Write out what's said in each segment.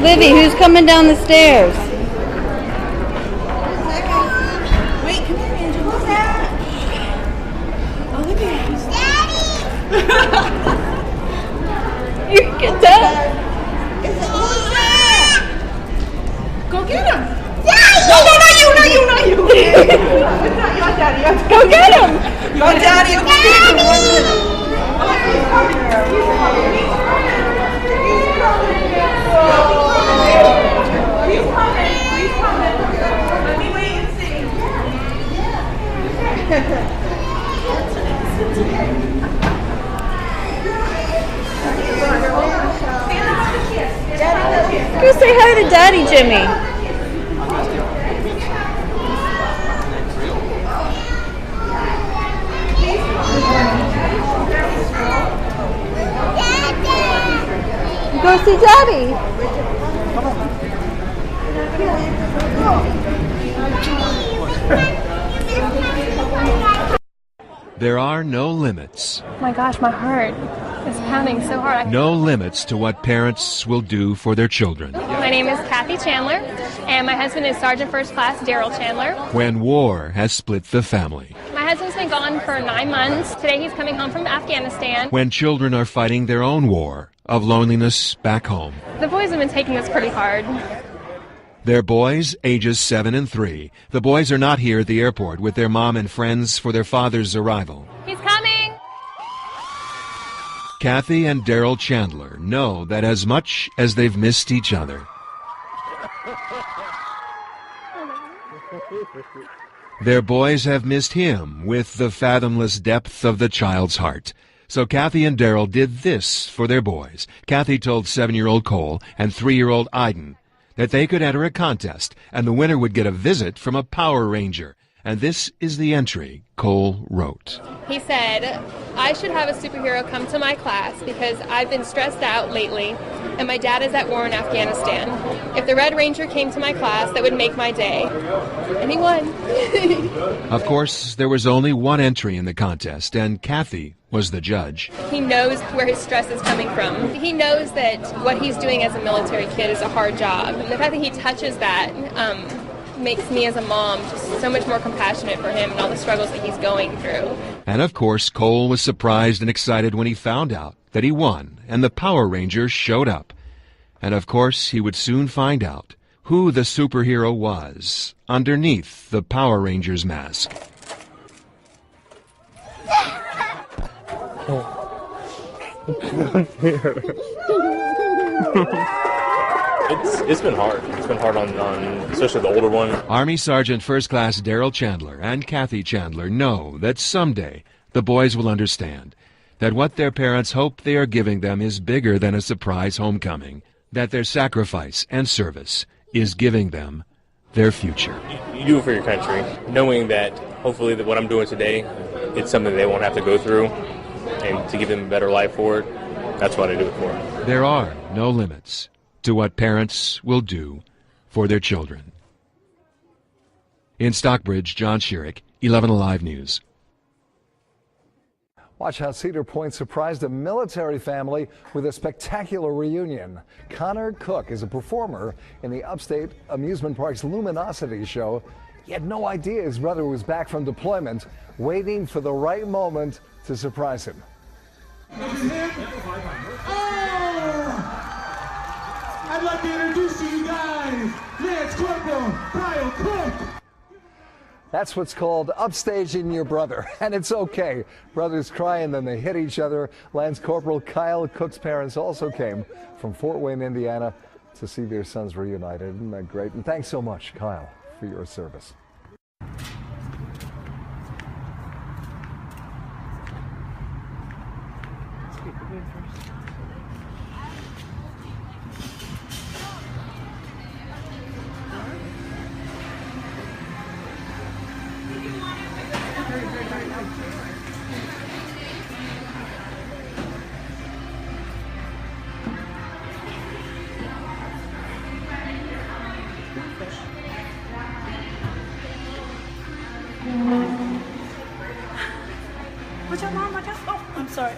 Livy, who's coming down the stairs? Wait, come here, Angel. Who's that? Olivia. Daddy! You get that? Who's that? Go get him. Daddy! No, not you. It's not your daddy. Go get him! Your daddy. He's coming. Let me wait and see. Go say hi to Daddy, Jimmy. Go see Daddy. There are no limits. Oh my gosh, my heart is pounding so hard. No limits to what parents will do for their children. My name is Kathy Chandler, and my husband is Sergeant First Class Daryl Chandler. When war has split the family. My husband's been gone for 9 months. Today he's coming home from Afghanistan. When children are fighting their own war of loneliness back home. The boys have been taking this pretty hard. Their boys, ages 7 and 3. The boys are not here at the airport with their mom and friends for their father's arrival. He's coming! Kathy and Daryl Chandler know that as much as they've missed each other, their boys have missed him with the fathomless depth of the child's heart. So Kathy and Daryl did this for their boys. Kathy told 7-year-old Cole and 3-year-old Aiden that they could enter a contest, and the winner would get a visit from a Power Ranger. And this is the entry Cole wrote. He said, I should have a superhero come to my class because I've been stressed out lately, and my dad is at war in Afghanistan. If the Red Ranger came to my class, that would make my day. And he won. Of course, there was only one entry in the contest, and Kathy was the judge. He knows where his stress is coming from. He knows that what he's doing as a military kid is a hard job. And the fact that he touches that makes me as a mom just so much more compassionate for him and all the struggles that he's going through. And of course, Cole was surprised and excited when he found out that he won and the Power Rangers showed up. And of course, he would soon find out who the superhero was underneath the Power Rangers mask. It's been hard. It's been hard on especially the older one. Army Sergeant First Class Daryl Chandler and Kathy Chandler know that someday the boys will understand that what their parents hope they are giving them is bigger than a surprise homecoming, that their sacrifice and service is giving them their future. You do it for your country, knowing that hopefully that what I'm doing today, it's something they won't have to go through, and to give them a better life for it, that's what I do it for. There are no limits to what parents will do for their children. In Stockbridge, John Schierick, 11 Alive News. Watch how Cedar Point surprised a military family with a spectacular reunion. Connor Cook is a performer in the Upstate Amusement Park's Luminosity show. He had no idea his brother was back from deployment, waiting for the right moment to surprise him. I'd like to introduce to you guys, Lance Corporal Kyle Cook. That's what's called upstaging your brother, and it's okay. Brothers cry and then they hit each other. Lance Corporal Kyle Cook's parents also came from Fort Wayne, Indiana, to see their sons reunited. Isn't that great? And thanks so much, Kyle, for your service. Watch out, Mom, watch out. Oh, I'm sorry.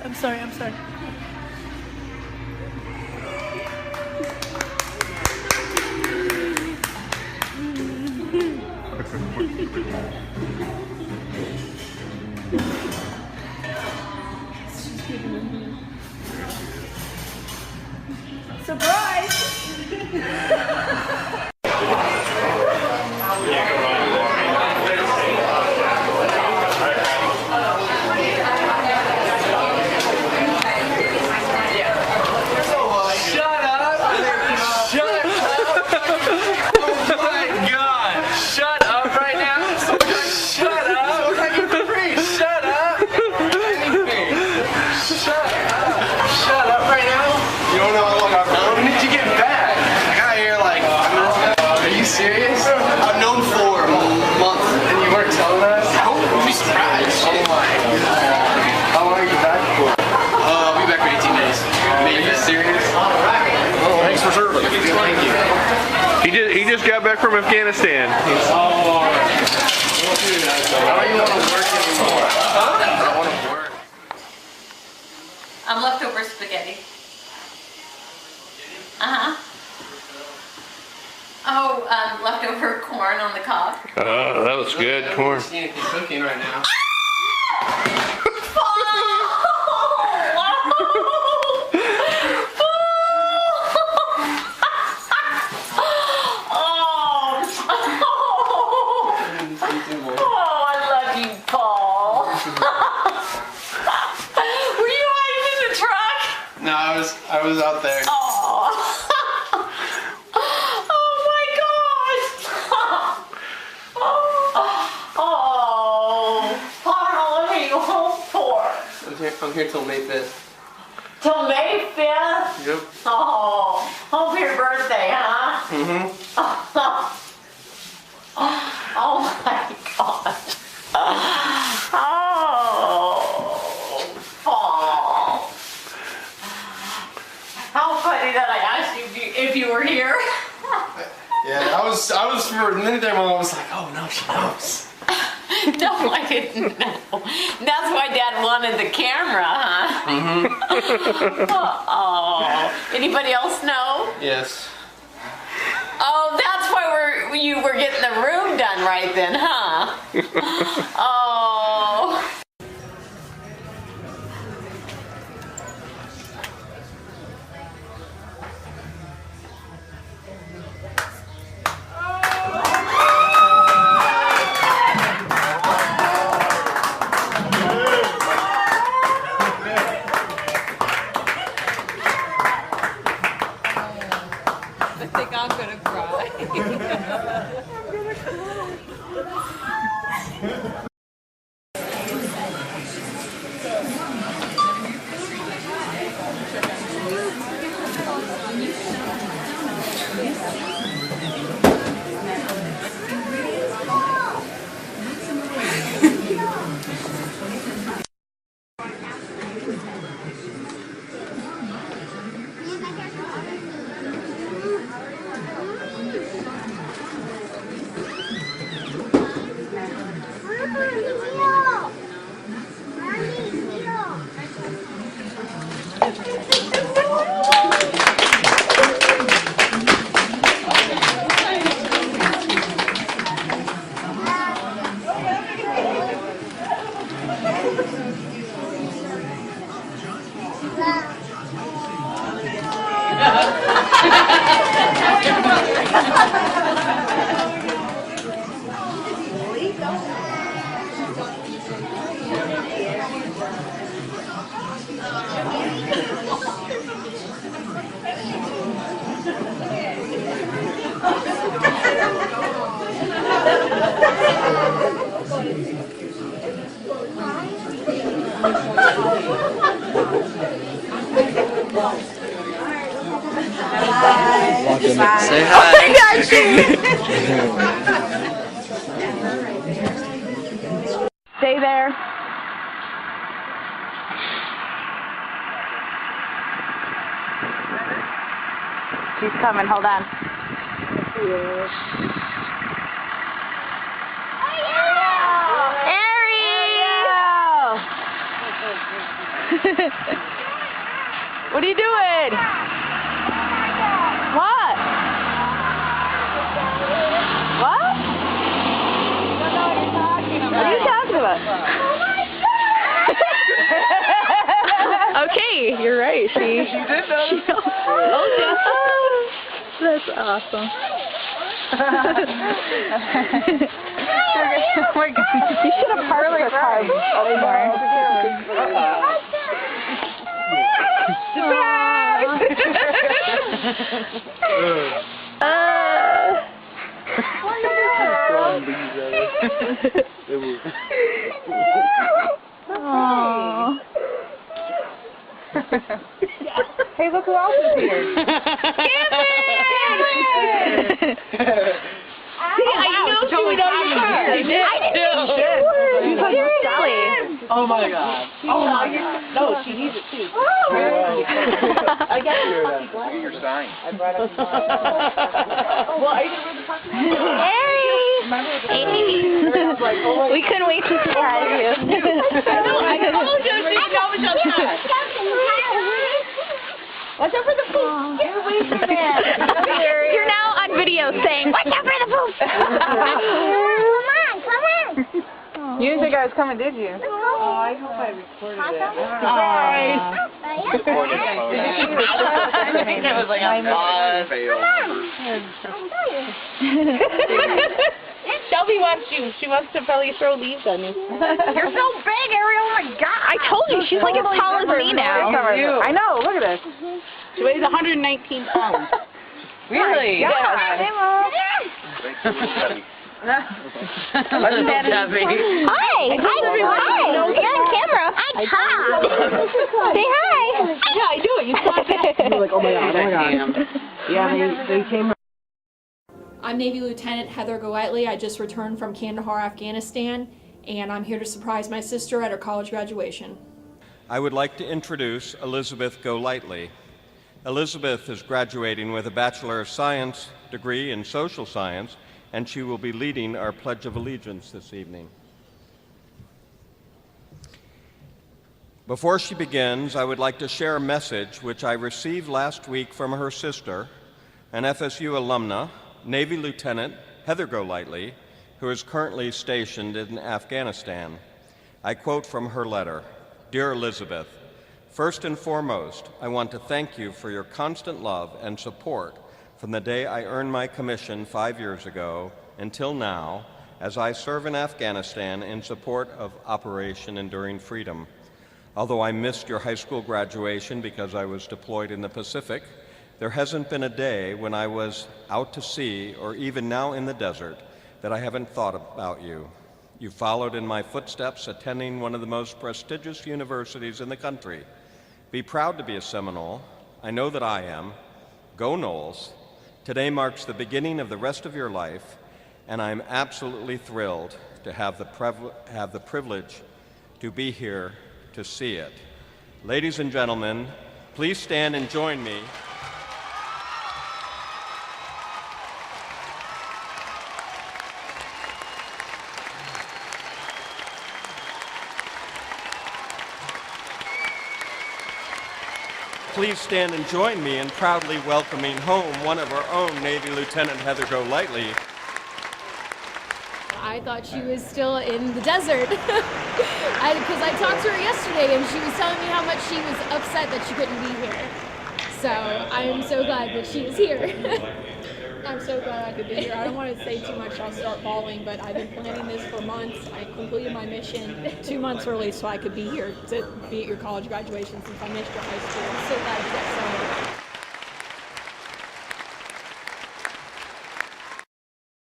He just got back from Afghanistan. I don't even want to work anymore. Huh? I don't want to work. I'm leftover spaghetti. Oh, leftover corn on the cob. Oh, that was good corn. I'm seeing anything cooking right now. No, I was out there. Oh my gosh! How long are you home for? I'm here till May 5th. Till May 5th? Yep. Oh, home for your birthday, huh? Mm-hmm. Oh my gosh. How funny that I asked you if you were here. Yeah, I was for a minute there. Mom was like, "Oh no, she knows." No, I didn't know. That's why Dad wanted the camera, huh? Mm-hmm. Oh, anybody else know? Yes. Oh, that's why you were getting the room done right then, huh? Oh. I think I'm gonna cry. Say hi. I got you. Stay there. She's coming. Hold on. What are you doing? What? What? What are you talking about? Okay, you're right. She did know. Oh, That's awesome. You should have parked your car anymore. Hey, look who else is here. See, I knew she would understand. I did. Seriously. Oh my God. Oh my God. No, she needs it too. I got your sign. I brought up your sign. Well, are you going to read the fucking We couldn't wait to surprise you. I told you she knows outside. Watch out for the poop. Get away from that. You're now on video saying, watch out for the poop. Come on. You didn't think I was coming, did you? Oh, I hope I recorded it. It was like a pause. Shelby wants you. She wants to probably throw leaves on you. You're so big, Ariel. Oh my God. I told you, she's like as tall as me now. I know. Look at this. She weighs 119 pounds. Really? Yeah. Wasn't that Debbie? Hi, everyone. Hi. You're on camera. Hi. Say hi. Yeah, I do it. You saw that. You're like, oh my God. Yeah, they came. I'm Navy Lieutenant Heather Golightly. I just returned from Kandahar, Afghanistan, and I'm here to surprise my sister at her college graduation. I would like to introduce Elizabeth Golightly. Elizabeth is graduating with a Bachelor of Science degree in Social Science, and she will be leading our Pledge of Allegiance this evening. Before she begins, I would like to share a message which I received last week from her sister, an FSU alumna, Navy Lieutenant Heather Golightly, who is currently stationed in Afghanistan. I quote from her letter, "Dear Elizabeth, first and foremost, I want to thank you for your constant love and support from the day I earned my commission 5 years ago until now, as I serve in Afghanistan in support of Operation Enduring Freedom. Although I missed your high school graduation because I was deployed in the Pacific, there hasn't been a day when I was out to sea or even now in the desert that I haven't thought about you. You followed in my footsteps, attending one of the most prestigious universities in the country. Be proud to be a Seminole. I know that I am. Go Noles. Today marks the beginning of the rest of your life, and I'm absolutely thrilled to have the privilege to be here to see it. Ladies and gentlemen, please stand and join me. Please stand and join me in proudly welcoming home one of our own Navy Lieutenant Heather Golightly. I thought she was still in the desert because I talked to her yesterday and she was telling me how much she was upset that she couldn't be here. So I am so glad that she is here. I'm so glad I could be here. I don't want to say too much, I'll start bawling, but I've been planning this for months. I completed my mission 2 months early so I could be here to be at your college graduation since I missed your high school. I'm so glad you got started.